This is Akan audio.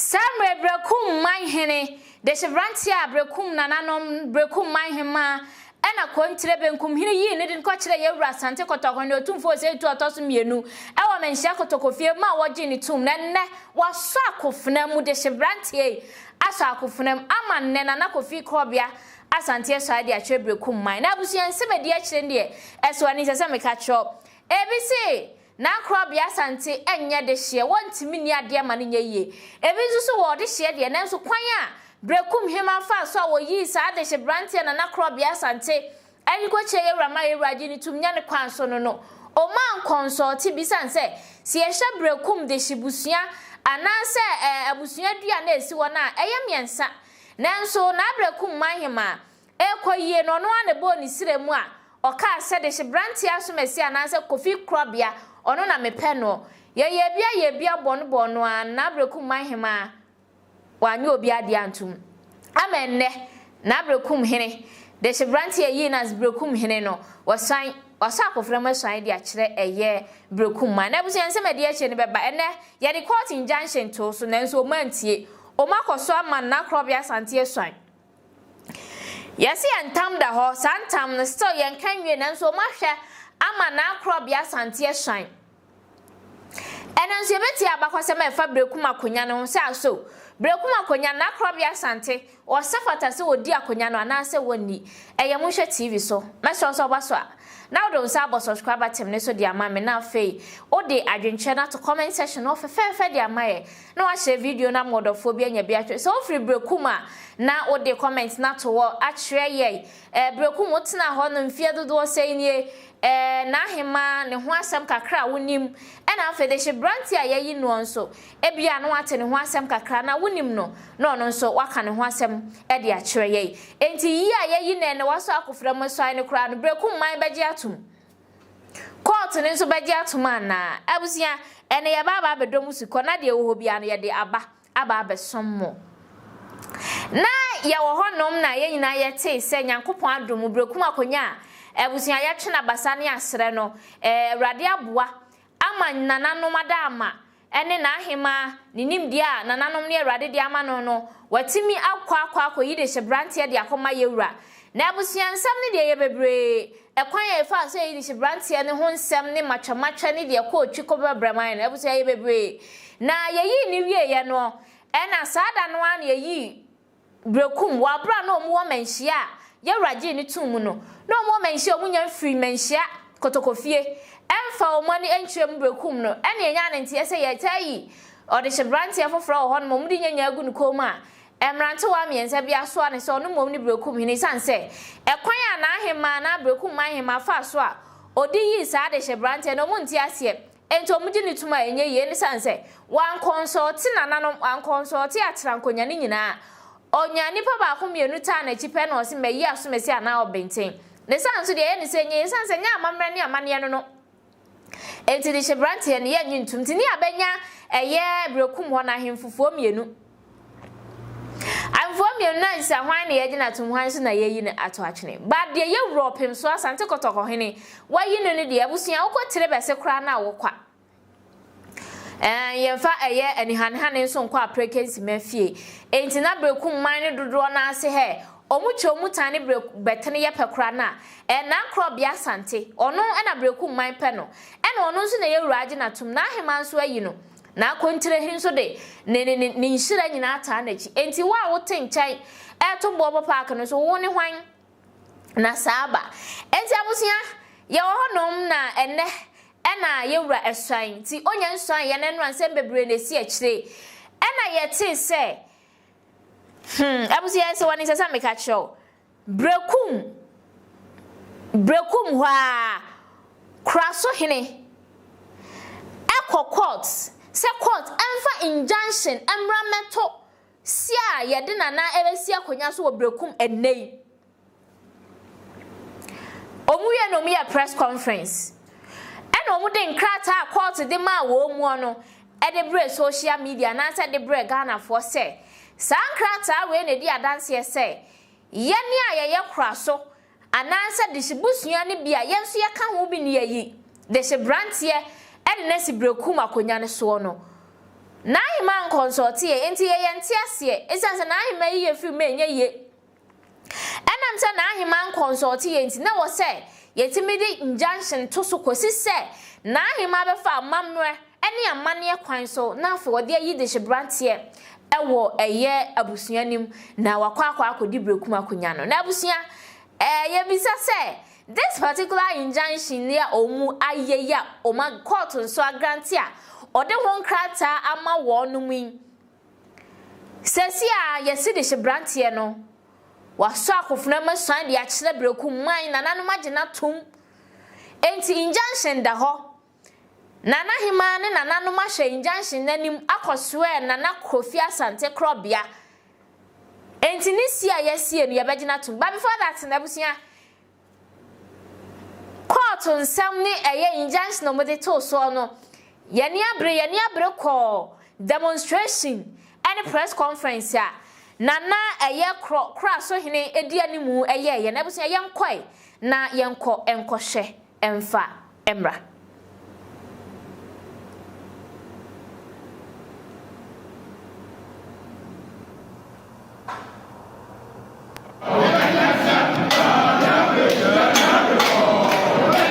Samre Berekumhene de Chevrantia Berekum nananom Berekumhene ma ena kontre Berekumhene yi ne din kwakire yewura Asante Kotohene Otumfuo se tu otoso mienu e wo menhia kotokofie ma wogi ni tum nenne waso akofena mu de Chevrantia aso akofena ama nne na kofi krobia Asante so ade a kire Berekumhene na abusuan sebedi a kire ndie eso ani sese meka kiro ebisi na krobia Asante enye de hye wontimi ni ade ma ne nyeye ebi so wo de hye de na so kwan a Berekumhene afa so a wo yi sa de Chevrantia na krobia Asante ani ko che yewura ma yewura gi ni tum nya ne kwan so no o man consult bi sanse si ehye Berekum de hibusua anase abusua dua na esi wona eye miensa nanso na Berekumhene ma ekoyie no no ane bo ni siremu a oka se de Chevrantia so mesi anase kofi krobia ono na mepe no ye bia bono a na Berekumhene ma wanyo obi ade antum amenne na Berekumhene de Chevrantia yi na Berekumhene no wasan akofrem asan de akire eye Berekumhene na busu ensem de akire ne beba ene ye de court injunction to so nanso o mantie o makoso ama na krobia Asante asan yesi entam da ho santam no still yen kanwie nanso o mahwe ama na krobia Asante asan enanso yebeti abakosem efa Berekum akonya no se aso Berekum akonya na krobia Asante o safata se odi akonya no anase woni eyemuhwe TV so meso so baso now don't sabo subscribe tem ne so dia ma me na fei o de adwenche na to comment section of fe dia ma ye na wa share video na modofobia nya bia twe so free Berekum na o de comment na to wo akire ye Berekum otena ho no mfie dodo sei nie na hema ne ho asem kakra wonim ena afa de Chevrantia yayi no nso ebia no ate ne ho asem kakra na wonim no nso waka ne ho asem e de akire ye enti yi a yayi ne waso akofra maso ai ne kra no Berekum man beje atum court ne nso beje atum ana abusia ene ya baba bedom siko na de wo bia no ye de aba besommo na ya wo honom na ye nyina ye te se Nyankopon adom Berekum akonya ebusia ya twena basane asre no Awurade aboa ama nananom adama ene na ahema ninim dia nananom ne Awurade dia ama no watimi akwa yi de Chevrantia de akoma yewura na ebusia nsam ne de ye bebre ekwan ye fa so yi de Chevrantia ne ho nsam ne matwamatwa ne de ko otwi ko bebraman na ebusia ye bebre na yeyi ni wie ye no ena sada no an yeyi Berekum wa bra no mo manhia yewuraje ni tum no mo manhia omunya free manhia kotokofie emfa omani enchwem Berekum no ene enya ne ntie se ye tayi o de Chevrantia foforo ho no mo de nyanya agu nko ma emrante wa miensa bia so ane so no mom ni Berekumhene sanse ekwan a na ahema na Berekumhene fa so a odi yi sa de Chevrantia no mo ntie ase ento mo di ni tum a enye ye ni sanse wan consult na nanom wan consult atrankonya ni nyina onya nipa ba ko mienu ta na chipe na ose meyi aso mesi ana obenten ne sanso de ye ni senye sanse nya amamre ne amane no enti de Chevrantia ne ye nyintum ti ni abenya eye Berekum ho na hemfufuo mienu amfuo mienu na nsa hwan ne ye gina tum hwan so na ye yi ne ato atwene ba de ye Europem so Asante Kotohene wa yi ne de abusuan okotere bese kra na wokwa yemfa eye anihanhane nso nkwa prekensi mafie enti na Berekumhene dodo na ase he omuche omutane betene ye pekra na na krobia Asante ono na Berekumhene pe no ono nso na ye wuraje na tum na ahema nso ayi no na kontre hin so de ne nhira nyina ata na chi enti wa wote nkyai to bobo park no so wo ne hwan na saba enti abusia ye wo honom na enne ena yewura esan ti onya nsan ye nenu ansem bebre na si akire ena ye te se abusia se wani sesa meka cho Berekum hwa Korasohene court se court enfa injunction emrameto sia ye de nana ebesi akonya so wo Berekum enei omuye no me press conference eno mu de nkrata court de ma wo mu no e de bre social media na se de bre Ghana for say sankrata we ne di adanse se ye ne ayeye Koraso ananse de shibusua ne bia ye nso ye ka ho bi ne yi de Chevrantia e de nasi Berekum akonya ne so no na ahima consult ye enti ye yente ase esanse na ahima ye fi me enye ye enam se na ahima consult ye enti na wo se yetimidi injunction to so kosi se na ahima be fa amamre ene amane kwan so na afa wode yi de hyebrantie ewo eye abusuanim na wakwa akodi Berekum akonya no na abusua ye bisa se this particular injunction near omu ayeya oma court nso agrantia ode ho nkrata ama wo no mu sesi a yesi de hyebrantie no waso akofuna masan de akire Berekum man na nanu magina tum enti injunction da ho nana hima ne nana no mahwe injunction nanim akoswe nana Kofi Asante krobia enti ni si a yesi enu yebegina tum but before that na busia court nsam ni eye injunction no mode to so no yeni abre call demonstration any press conference a nana eye Korasohene edi animu eye na busia yenkoi na yenko enkohwe emfa emra